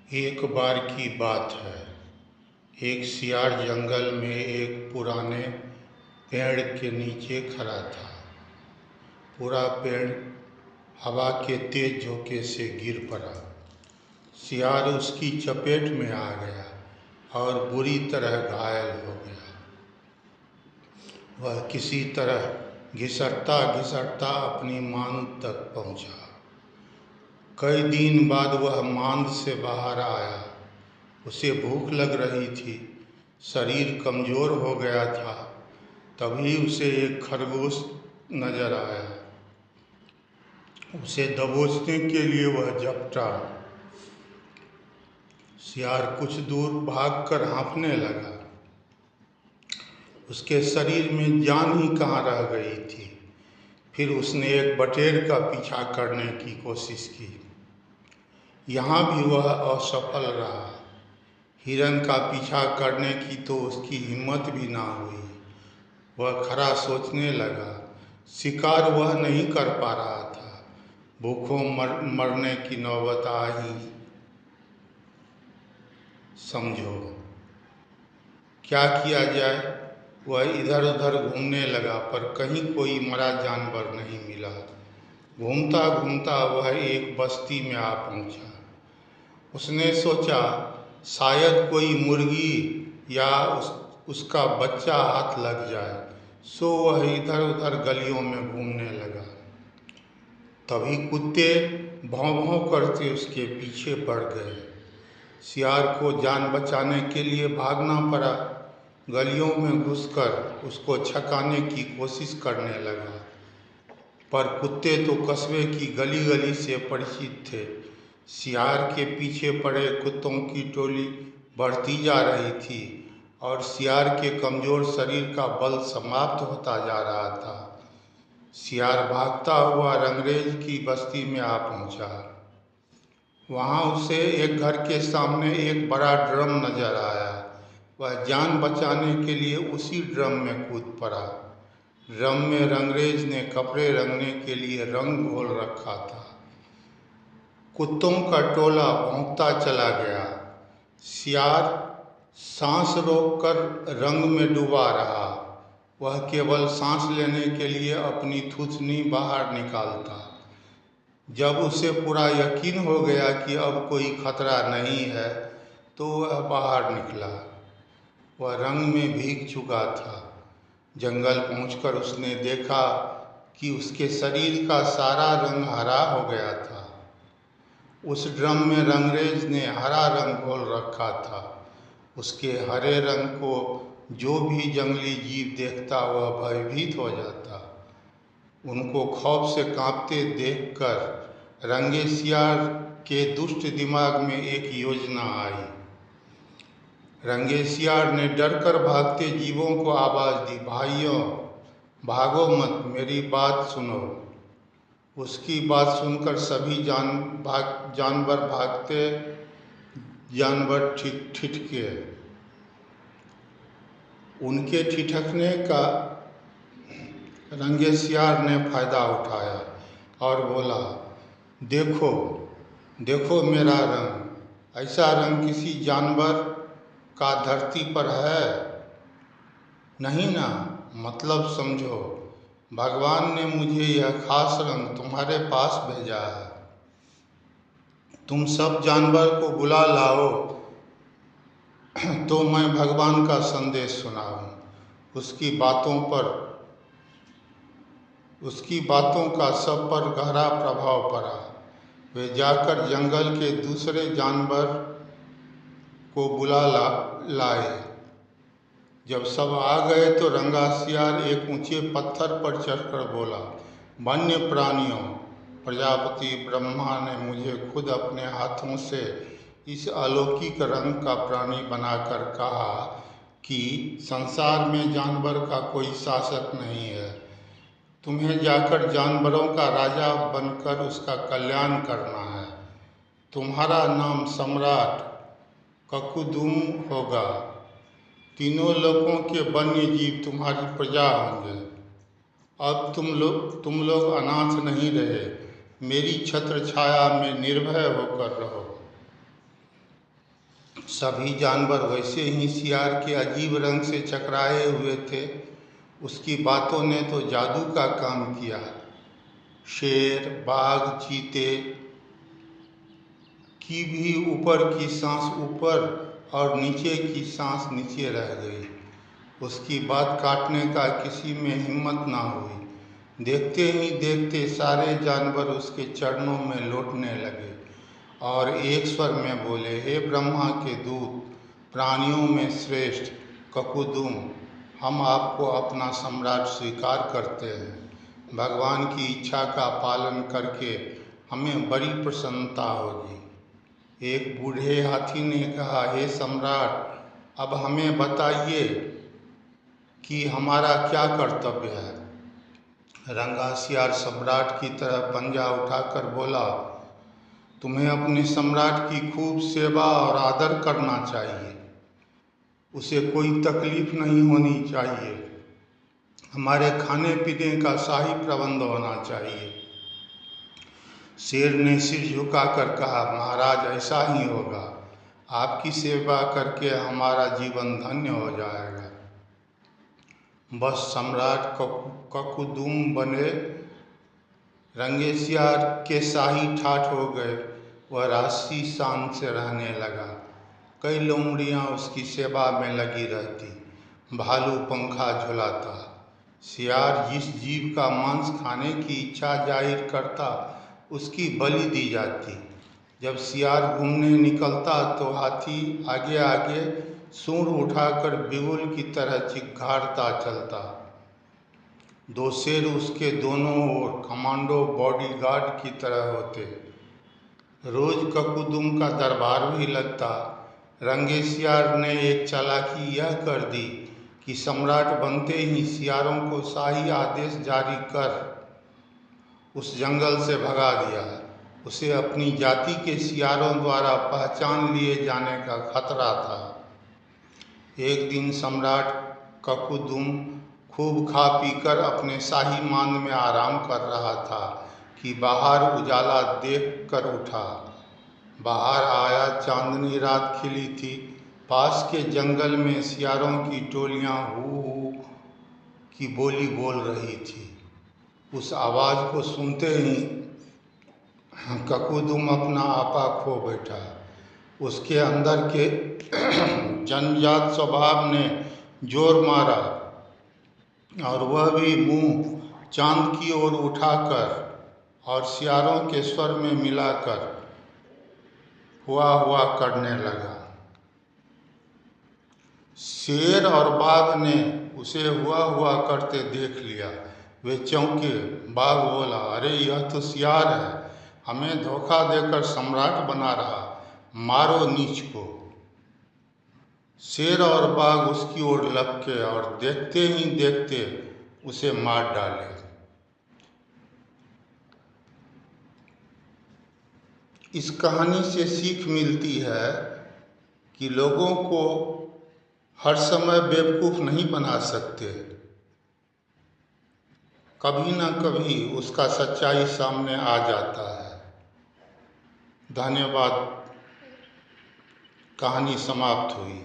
एक बार की बात है। एक सियार जंगल में एक पुराने पेड़ के नीचे खड़ा था। पूरा पेड़ हवा के तेज झोंके से गिर पड़ा। सियार उसकी चपेट में आ गया और बुरी तरह घायल हो गया। वह किसी तरह घिसटता घिसटता अपनी मांद तक पहुंचा। कई दिन बाद वह मांद से बाहर आया। उसे भूख लग रही थी, शरीर कमजोर हो गया था। तभी उसे एक खरगोश नजर आया। उसे दबोचने के लिए वह झपटा। सियार कुछ दूर भागकर हाँफने लगा। उसके शरीर में जान ही कहाँ रह गई थी। फिर उसने एक बटेर का पीछा करने की कोशिश की। यहाँ भी वह असफल रहा। हिरन का पीछा करने की तो उसकी हिम्मत भी ना हुई। वह खड़ा सोचने लगा, शिकार वह नहीं कर पा रहा था। भूखों मरने की नौबत आ ही। समझो क्या किया जाए। वह इधर उधर घूमने लगा, पर कहीं कोई मरा जानवर नहीं मिला। घूमता घूमता वह एक बस्ती में आ पहुंचा। उसने सोचा शायद कोई मुर्गी या उसका बच्चा हाथ लग जाए। सो वह इधर उधर गलियों में घूमने लगा। तभी कुत्ते भौं भौं करते उसके पीछे पड़ गए। सियार को जान बचाने के लिए भागना पड़ा। गलियों में घुसकर उसको छकाने की कोशिश करने लगा, पर कुत्ते तो कस्बे की गली गली से परिचित थे। सियार के पीछे पड़े कुत्तों की टोली बढ़ती जा रही थी और सियार के कमजोर शरीर का बल समाप्त होता जा रहा था। सियार भागता हुआ रंगरेज की बस्ती में आ पहुंचा। वहां उसे एक घर के सामने एक बड़ा ड्रम नजर आया। वह जान बचाने के लिए उसी ड्रम में कूद पड़ा। ड्रम में रंगरेज ने कपड़े रंगने के लिए रंग घोल रखा था। कुत्तों का टोला भौंकता चला गया। सियार सांस रोककर रंग में डूबा रहा। वह केवल सांस लेने के लिए अपनी थूथनी बाहर निकालता। जब उसे पूरा यकीन हो गया कि अब कोई खतरा नहीं है, तो वह बाहर निकला। वह रंग में भीग चुका था। जंगल पहुंचकर उसने देखा कि उसके शरीर का सारा रंग हरा हो गया था। उस ड्रम में रंगरेज ने हरा रंग घोल रखा था। उसके हरे रंग को जो भी जंगली जीव देखता वह भयभीत हो जाता। उनको खौफ से कांपते देखकर रंगे सियार के दुष्ट दिमाग में एक योजना आई। रंगे सियार ने डरकर भागते जीवों को आवाज दी, भाइयों भागो मत, मेरी बात सुनो। उसकी बात सुनकर सभी जानवर भागते जानवर ठिठके। उनके ठिठकने का रंगे सियार ने फायदा उठाया और बोला, देखो देखो मेरा रंग। ऐसा रंग किसी जानवर का धरती पर है नहीं ना। मतलब समझो, भगवान ने मुझे यह खास रंग तुम्हारे पास भेजा है। तुम सब जानवर को बुला लाओ तो मैं भगवान का संदेश सुनाऊं। उसकी बातों का सब पर गहरा प्रभाव पड़ा। वे जाकर जंगल के दूसरे जानवर को लाए। जब सब आ गए तो रंगा सियार एक ऊंचे पत्थर पर चढ़कर बोला, वन्य प्राणियों, प्रजापति ब्रह्मा ने मुझे खुद अपने हाथों से इस अलौकिक रंग का प्राणी बनाकर कहा कि संसार में जानवर का कोई शासक नहीं है। तुम्हें जाकर जानवरों का राजा बनकर उसका कल्याण करना है। तुम्हारा नाम सम्राट ककुदुम होगा। तीनों लोकों के वन्य जीव तुम्हारी प्रजा होंगे। अब तुम लोग अनाथ नहीं रहे। मेरी छत्र छाया में निर्भय होकर रहो। सभी जानवर वैसे ही सियार के अजीब रंग से चकराए हुए थे। उसकी बातों ने तो जादू का काम किया। शेर, बाघ, चीते की भी ऊपर की सांस ऊपर और नीचे की सांस नीचे रह गई। उसकी बात काटने का किसी में हिम्मत ना हुई। देखते ही देखते सारे जानवर उसके चरणों में लौटने लगे और एक स्वर में बोले, हे ब्रह्मा के दूत, प्राणियों में श्रेष्ठ ककुदुम, हम आपको अपना सम्राट स्वीकार करते हैं। भगवान की इच्छा का पालन करके हमें बड़ी प्रसन्नता होगी। एक बूढ़े हाथी ने कहा, हे सम्राट, अब हमें बताइए कि हमारा क्या कर्तव्य है। रंगा सियार सम्राट की तरह पंजा उठाकर बोला, तुम्हें अपने सम्राट की खूब सेवा और आदर करना चाहिए। उसे कोई तकलीफ नहीं होनी चाहिए। हमारे खाने पीने का शाही प्रबंध होना चाहिए। शेर ने सिर झुकाकर कहा, महाराज, ऐसा ही होगा। आपकी सेवा करके हमारा जीवन धन्य हो जाएगा। बस सम्राट ककुदुम बने रंगे सियार के शाही ठाठ हो गए। वह राशि शान से रहने लगा। कई लोमड़ियाँ उसकी सेवा में लगी रहती। भालू पंखा झुलाता। सियार जिस जीव का मांस खाने की इच्छा जाहिर करता, उसकी बलि दी जाती। जब सियार घूमने निकलता तो हाथी आगे आगे सूंड उठाकर बिगुल की तरह चिघाड़ता चलता। दो शेर उसके दोनों ओर कमांडो बॉडीगार्ड की तरह होते। रोज ककुदुम का दरबार भी लगता। रंगे सियार ने एक चालाकी यह कर दी कि सम्राट बनते ही सियारों को शाही आदेश जारी कर उस जंगल से भगा दिया। उसे अपनी जाति के सियारों द्वारा पहचान लिए जाने का खतरा था। एक दिन सम्राट ककुदुम खूब खा पीकर अपने शाही मांद में आराम कर रहा था कि बाहर उजाला देख कर उठा। बाहर आया, चांदनी रात खिली थी। पास के जंगल में सियारों की टोलियां हू हू की बोली बोल रही थी। उस आवाज़ को सुनते ही ककुदुम अपना आपा खो बैठा। उसके अंदर के जन्मजात स्वभाव ने जोर मारा और वह भी मुंह चांद की ओर उठाकर और सियारों के स्वर में मिलाकर हुआ हुआ करने लगा। शेर और बाघ ने उसे हुआ हुआ करते देख लिया। वे चौंके। बाघ बोला, अरे यह तो सियार है, हमें धोखा देकर सम्राट बना रहा, मारो नीच को। शेर और बाघ उसकी ओर लपके और देखते ही देखते उसे मार डाले। इस कहानी से सीख मिलती है कि लोगों को हर समय बेवकूफ़ नहीं बना सकते। कभी ना कभी उसका सच्चाई सामने आ जाता है। धन्यवाद। कहानी समाप्त हुई।